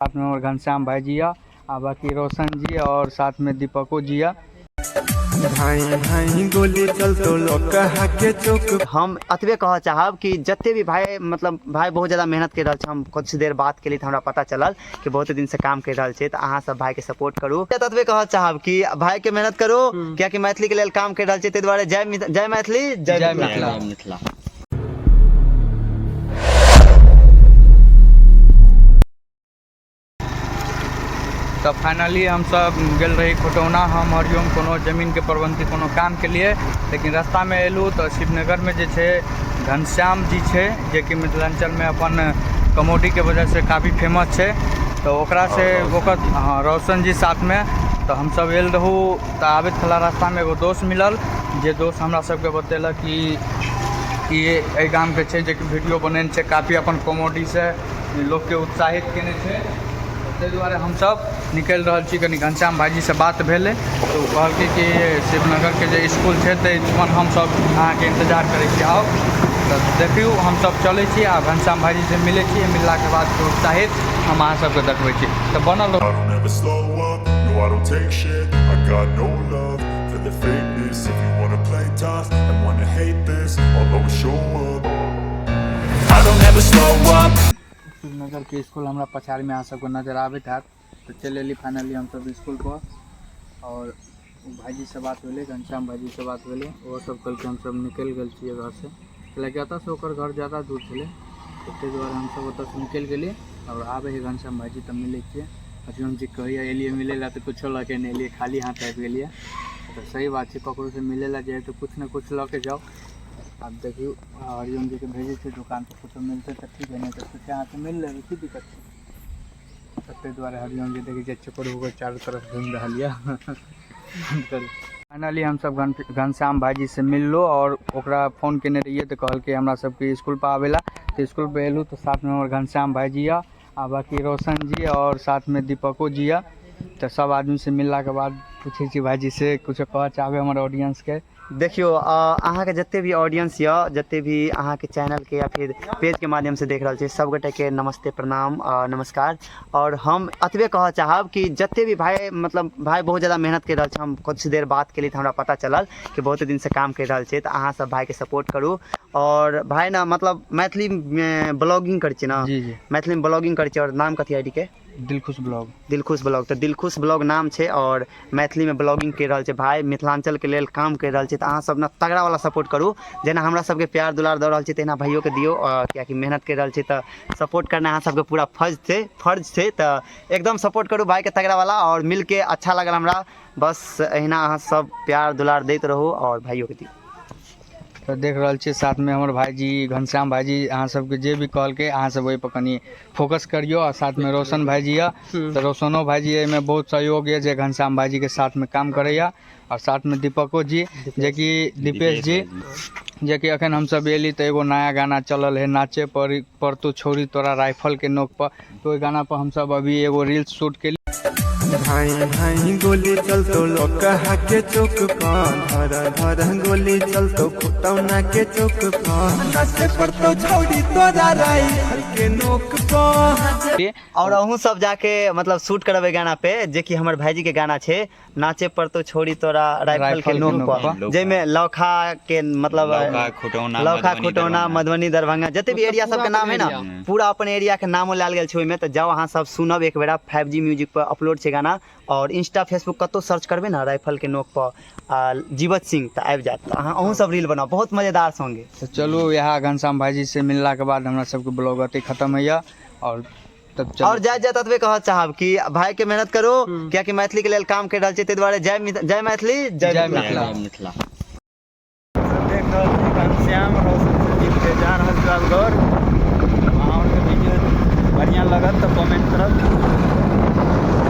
साथ में और घनश्याम भाई जी आ बाकी रोशन जी और साथ में दीपको जी आ। गोली चलतो लोग के चौक हम अतबे कह चाहब कि जते भी भाई मतलब भाई बहुत ज़्यादा मेहनत कर रहा है। हम कुछ देर बात के लिए हमरा पता चलल कि बहुत दिन से काम कर रहा है, तो अहाँ सब भाई के सपोर्ट करू। ततबे कह चाहब कि भाई के मेहनत करू, कियाकि मैथिली के लिए काम कर रहा है, ताहि दुआरे जय मैथिली जय मिथिला। तो फाइनली हम सब गेल रही खटौना, हम हरिओम कोनो जमीन के प्रबंधी कोनो काम के लिए, लेकिन रास्ता में एलू तो शिवनगर में जे छे घनश्याम जी छे जे कि मिथिलांचल में अपन कमोडी के वजह से काफ़ी फेमस है। तो ओकरा से ओकर रोशन जी साथ में तो हम सब एल रहू। तो आबैत खला रास्ता में एगो दोस्त मिलल, जे दोस्त हमरा सबके बतेलक कि ये गाम के छे जे कि वीडियो बनेने छे, काफ़ी अपन कॉमेडी से लोग के उत्साहित केने छे। ताहि दुआरे हम सब निकल रहा छी। कनी घनश्याम भाईजी से बात भेले तो कहलकै कि शिवनगर के जे स्कूल है तो हम सब अहाँ के इंतजार करे छी, आओ तो देखियो हम सब चले छी आ घनश्याम भाईजी से मिले छी। मिलला के बाद उत्साहित हम अहाँ सबके देखबै छी, तो बनल शिवनगर के स्कूल हमारा पछाड़ में अहाँ सबके नजर आबैत हैत। तो चल एली फाइनली हम सब स्कूल पर, और भाईजी से बात भेले, घनश्याम भाईजी से बात भेले, वो सब कल के हम सब निकल गए छे घर से, कैलाकि एतऽ से ओकर घर ज़्यादा दूर छे, तो ताहि दुआरे हम सब ओतऽ से निकल गेली। और आबे है घनश्याम भाईजी तो मिले छे। हरिओम जी कहिए एलिए मिले ला तो कुछ लके नहीं एलिए, खाली हाथ आबि गेलिए। तो सही बात है, ककरो से मिले ला जाए तो कुछ न कुछ लके जाओ। आप देखियो हरिओम जी के भेजे थे दुकान पर, कुछ मिलते तो ठीक है, नहीं तो कुछ यहाँ से मिल रहे की दिक्कत है। ताहि दुआरे हरिओम जी देखिए चक्कर होकर चारों तरफ घूम रहा। फाइनली हम सब घनश्याम भाईजी से मिल लो, और ओकरा फोन केने रहिए तो कहल के हमरा सबके स्कूल पर आवेला। तो स्कूल पर एलू तो साथ में और घनश्याम भाईजी आ बाकी रोशन जी और साथ में दीपको जी आ। तो सब आदमी से मिलला के बाद पूछे छी भाईजी से कुछ कह चाहबे हमारे ऑडियंस के। देखियो अहाँ के जते भी ऑडियंस या जते भी अहाँ के चैनल के या फिर पेज के माध्यम से देख रहा छे, सब गोटे के नमस्ते प्रणाम नमस्कार। और हम अतबे कह चाहब कि जते भी भाई मतलब भाई बहुत ज़्यादा मेहनत कर रहा है। हम कुछ देर बात के लिए हमरा पता चलल कि बहुत दिन से काम कर रहा है, तो अहाँ सब भाई के सपोर्ट करू। और भाई ना मतलब मैथिली में ब्लॉगिंग कर ना, जी मैथिली में ब्लॉगिंग कर, और नाम कथी आईडी के दिलखुश ब्लॉग। दिलखुश ब्लॉग, तो दिलखुश ब्लॉग नाम है, और मैथिली में ब्लॉगिंग कर रहा है भाई, मिथिलांचल के लिए काम कर रहा है। तो अहाँ सब ना तगड़ा वाला सपोर्ट करू, जेना हमरा सबके प्यार दुलार दे रहा है तेना भाइयों के दियो, कियाकि मेहनत कर रहा है तो सपोर्ट करना अहाँ सबके पूरा फर्ज थे। तो एकदम सपोर्ट करू भाई के तगड़ा वाला, और मिल के अच्छा लगल हमरा। बस अहिना अहाँ सब प्यार दुलार देते रहो और भाइयों के दियो। तो देख रहा छे साथ में हमारे भाईजी घनश्याम भाईजी, अहाँ सबके जे भी कहल के अहाँ सब ओहि पर कनी फोकस करियो। और साथ में रोशन भाईजी आ, तो रोशनो भाईजी में बहुत सहयोग है जे घनश्याम भाईजी के साथ में काम करैया। और साथ में दीपको जी जे कि दीपेश जी जे कि अखन हम सब एली तो एगो नया गाना चलल है, नाचे पर तू छोड़ी तोरा राइफल के नोक पर। तो ओहि गाना पर हम सब अभी एगो रील्स शूट के भाई गोली चलतो लोग के चौक पर गोली चलतो खटौना के चौक पर तो छोड़ी तोरा राइफल के नोक पर। और अहूँ सब जाके मतलब शूट करबे गाना पे, जे कि हमर भाईजी के गाना छे नाचे पर तो छोड़ी तोरा राइफल के नोक पर, जेमे लौखा के मतलब लौखा खुटौना मधुबनी दरभंगा जते भी एरिया सब के नाम है ना, पूरा अपन एरिया के नामो लाल गेल छे। तो जाओ अहाँ सब सुनब एक बेरा, 5G म्यूजिक पर अपलोड छे गाना। और इंस्टा फेसबुक कतो सर्च करबे ना राइफल के नोक पर जीवत सिंह तो आबि जात। तो अहूँ सब रील बनाओ, बहुत मजेदार सॉन्ग है। तो चलो यहाँ घनश्याम भाईजी से मिलला के बाद हमरा सबके ब्लॉग अते खत्म है। और तब और जाय ततबे कह चाहब कि भाई के मेहनत करो, कियाकि मैथिली के लिए काम कर रहा है, ताहि दुआरे जय मैथिली जय मिथिला।